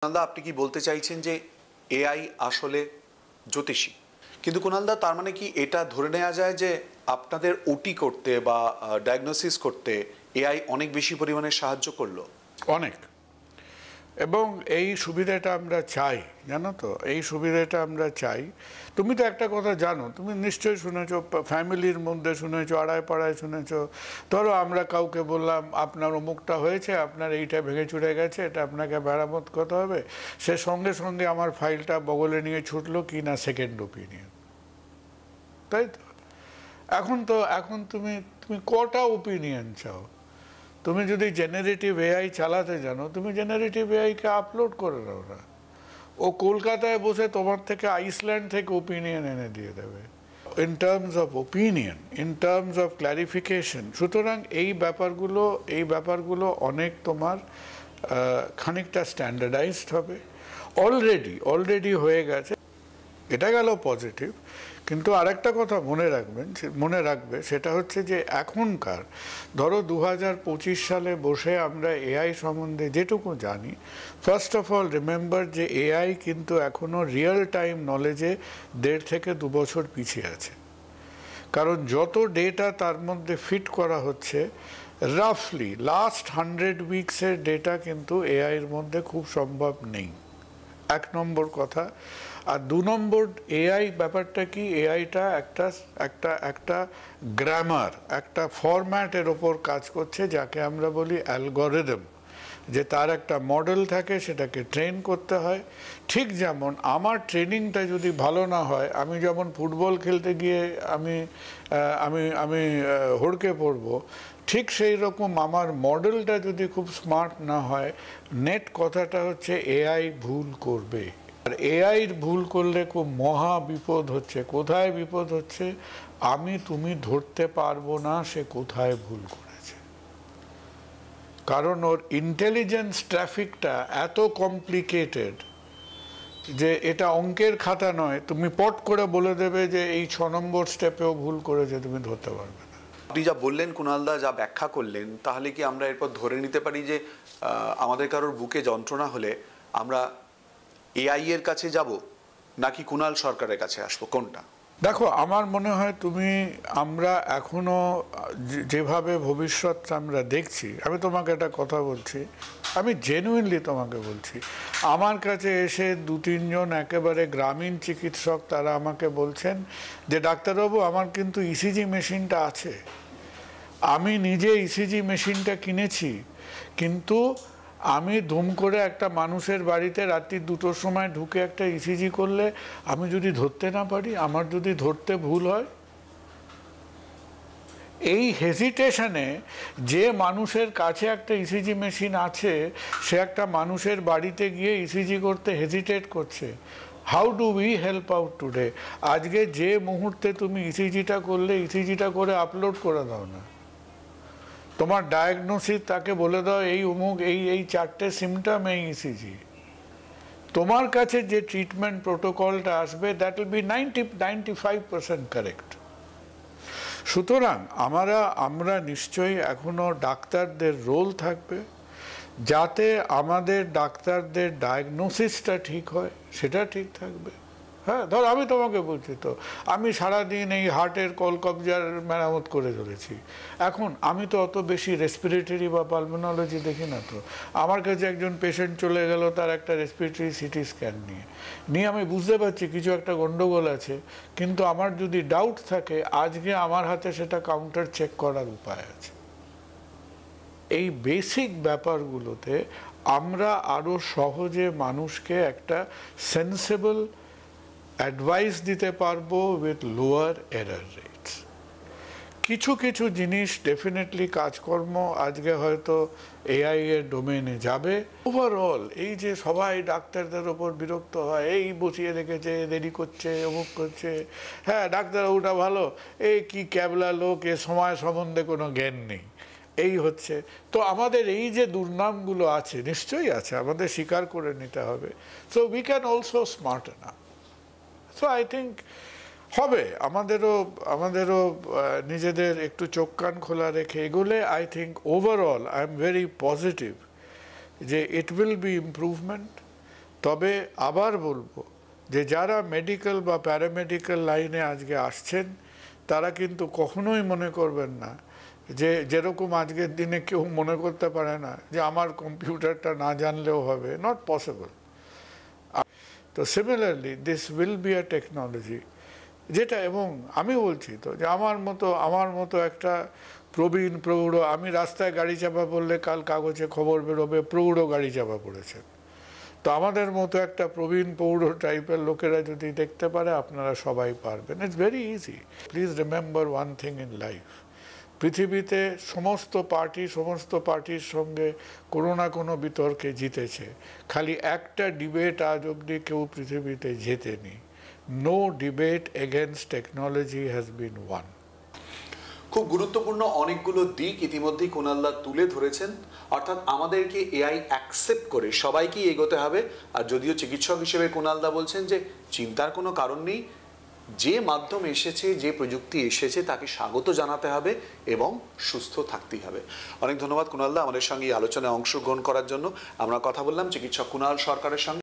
কুণালদা, আপনি কি বলতে চাইছেন যে এআই আসলে জ্যোতিষী? কিন্তু কুণালদা, তার মানে কি এটা ধরে নেওয়া যায় যে আপনাদের ওটি করতে বা ডায়াগনোসিস করতে এআই অনেক বেশি পরিমাণে সাহায্য করলো? অনেক। এবং এই সুবিধাটা আমরা চাই, জানো তো, এই সুবিধাটা আমরা চাই। তুমি তো একটা কথা জানো, তুমি নিশ্চয়ই শুনেছো, ফ্যামিলির মধ্যে শুনেছো, আড়ায় পাড়ায় শুনেছো। ধরো আমরা কাউকে বললাম আপনার অমুকটা হয়েছে, আপনার এইটা ভেঙে চুরে গেছে, এটা আপনাকে মেরামত করতে হবে, সে সঙ্গে সঙ্গে আমার ফাইলটা বগলে নিয়ে ছুটলো কি না সেকেন্ড ওপিনিয়ন, তাই তো? এখন তুমি তুমি কটা ওপিনিয়ন চাও? তুমি যদি জেনারেটিভ এআই চালাতে জানো, তুমি জেনারেটিভ এআইকে আপলোড করে দাও না, ও কলকাতায় বসে তোমার থেকে আইসল্যান্ড থেকে ওপিনিয়ন এনে দিয়ে দেবে, in terms of opinion, in terms of clarification. সুতরাং এই ব্যাপারগুলো অনেক তোমার খানিকটা স্ট্যান্ডার্ডাইজড হবে। অলরেডি হয়ে গেছে, এটা গেল পজিটিভ। কিন্তু আরেকটা কথা মনে রাখবে, সেটা হচ্ছে যে এখনকার ধরো 2025 সালে বসে আমরা এআই সম্বন্ধে যেটুকু জানি, ফার্স্ট অফ অল রিমেম্বার যে এআই কিন্তু এখনও রিয়েল টাইম নলেজে 1.5 থেকে 2 বছর পিছিয়ে আছে। কারণ যত ডেটা তার মধ্যে ফিট করা হচ্ছে, রাফলি লাস্ট 100 উইকসের ডেটা কিন্তু এআইয়ের মধ্যে খুব সম্ভব নেই, 1 নম্বর কথা। আর 2 নম্বর, এআই ব্যাপারটা কি, এআইটা একটা গ্রামার, একটা ফরম্যাটের ওপর কাজ করছে, যাকে আমরা বলি অ্যালগরিদম, যে তার একটা মডেল থাকে, সেটাকে ট্রেন করতে হয়। ঠিক যেমন আমার ট্রেনিংটা যদি ভালো না হয়, আমি যেমন ফুটবল খেলতে গিয়ে আমি হড়কে পড়বো, ঠিক সেই রকম আমার মডেলটা যদি খুব স্মার্ট না হয়, নেট কথাটা হচ্ছে এআই ভুল করবে। আর এআই ভুল করলে খুব মহা বিপদ হচ্ছে। কোথায় বিপদ হচ্ছে? তুমি ধরতে পারবো না সে কোথায় ভুল করেছে, কারণ ওর ইন্টেলিজেন্স ট্রাফিকটা এত কমপ্লিকেটেড যে এটা অঙ্কের খাতা নয়, তুমি পট করে বলে দেবে যে এই 6 নম্বর স্টেপেও ভুল করেছে, তুমি ধরতে পারবে না। আপনি যা বললেন কুণালদা, যা ব্যাখ্যা করলেন, তাহলে কি আমরা এরপর ধরে নিতে পারি যে আমাদের কারোর বুকে যন্ত্রণা হলে আমরা এআই এর কাছে যাব নাকি কুণাল সরকারের কাছে আসবো, কোনটা? দেখো, আমার মনে হয় আমরা এখনো যেভাবে ভবিষ্যৎ আমরা দেখছি, আমি তোমাকে একটা কথা বলছি, আমি জেনুইনলি তোমাকে বলছি, আমার কাছে এসে 2-3 জন একেবারে গ্রামীণ চিকিৎসক, তারা আমাকে বলছেন যে ডাক্তারবাবু, আমার কিন্তু ইসিজি মেশিনটা আছে, আমি নিজে ইসিজি মেশিনটা কিনেছি, কিন্তু আমি ধুম করে একটা মানুষের বাড়িতে রাত্রি 2টোর সময় ঢুকে একটা ইসিজি করলে আমি যদি ধরতে না পারি, আমার যদি ধরতে ভুল হয়, এই হেজিটেশনে যে মানুষের কাছে একটা ইসিজি মেশিন আছে, সে একটা মানুষের বাড়িতে গিয়ে ইসিজি করতে হেজিটেট করছে। How do we help out today? আজকে যে মুহূর্তে তুমি ইসিজিটা করলে, ইসিজিটা করে আপলোড করে দাও না, তোমার ডায়াগনোসিস তাকে বলে দাও এই অমুক, এই 4টে সিমটম, এই ইসিজি। তোমার কাছে যে ট্রিটমেন্ট প্রোটোকলটা আসবে, দ্যাট উইল বি 95% কারেক্ট। সুতরাং আমরা নিশ্চয়ই এখনো ডাক্তারদের রোল থাকবে, যাতে আমাদের ডাক্তারদের ডায়াগনোসিসটা ঠিক হয়, সেটা ঠিক থাকবে। হ্যাঁ, ধর আমি তোমাকে বলছি তো, আমি সারাদিন এই হার্টের কলকবজার মেরামত করে চলেছি। এখন আমি তো অত বেশি রেসপিরেটরি বা পালমোনোলজি দেখি না। তো আমার কাছে একজন পেশেন্ট চলে গেল তার একটা রেসপিরেটরি সিটি স্ক্যান নিয়ে আমি বুঝতে পারছি কিছু একটা গন্ডগোল আছে, কিন্তু আমার যদি ডাউট থাকে, আজকে আমার হাতে সেটা কাউন্টার চেক করার উপায় আছে। এই বেসিক ব্যাপারগুলোতে আমরা আরও সহজে মানুষকে একটা সেন্সেবল অ্যাডভাইস দিতে পারবো উইথ লোয়ার এরার রেটস। কিছু জিনিস ডেফিনেটলি কাজকর্ম আজকে হয়তো এআই এর ডোমেনে যাবে। ওভারঅল এই যে সবাই ডাক্তারদের ওপর বিরক্ত হয়, এই বসিয়ে রেখেছে, দেরি করছে, অমুক করছে, হ্যাঁ ডাক্তার ওটা ভালো, এই কি ক্যাবলা লোক, এ সময় সম্বন্ধে কোনো জ্ঞান নেই, এই হচ্ছে। তো আমাদের এই যে দুর্নামগুলো আছে, নিশ্চয়ই আছে, আমাদের স্বীকার করে নিতে হবে। So we can also smart না। সো আই থিঙ্ক হবে, আমাদেরও নিজেদের একটু চোখ কান খোলা রেখে এগোলে, I think overall I am very positive যে ইট উইল বি ইম্প্রুভমেন্ট। তবে আবার বলবো যে যারা মেডিকেল বা প্যারামেডিক্যাল লাইনে আজকে আসছেন তারা কিন্তু কখনোই মনে করবেন না যে যেরকম আজকের দিনে কেউ মনে করতে পারে না যে আমার কম্পিউটারটা না জানলেও হবে, নট পসিবল। তো similarly this will be a technology যেটা, এবং আমি বলছি তো যে আমার মতো একটা প্রবীণ প্রৌঢ়, আমি রাস্তায় গাড়ি চাপা পড়লে কাল কাগজে খবর বেরোবে প্রৌঢ় গাড়ি চাপা পড়েছেন। তো আমাদের মতো একটা প্রবীণ প্রৌঢ় টাইপের লোকেরা যদি দেখতে পারে, আপনারা সবাই পারবেন। It's very easy. Please remember one thing in life, পৃথিবীতে সমস্ত পার্টির সঙ্গে কোনো না কোনো বিতর্কে জিতেছে, খালি একটা ডিবেট আজ অবধি কেউ পৃথিবীতে জেতেনি। No debate against technology has been won. খুব গুরুত্বপূর্ণ অনেকগুলো দিক ইতিমধ্যেই কুণালদা তুলে ধরেছেন। অর্থাৎ আমাদেরকে এআই অ্যাকসেপ্ট করে সবাইকেই এগোতে হবে। আর যদিও চিকিৎসক হিসেবে কুণালদা বলছেন যে চিন্তার কোনো কারণ নেই, যে মাধ্যম এসেছে, যে প্রযুক্তি এসেছে তাকে স্বাগত জানাতে হবে এবং সুস্থ থাকতেই হবে। অনেক ধন্যবাদ কুণালদা আমাদের সঙ্গে এই আলোচনায় অংশগ্রহণ করার জন্য। আমরা কথা বললাম চিকিৎসক কুণাল সরকারের সঙ্গে।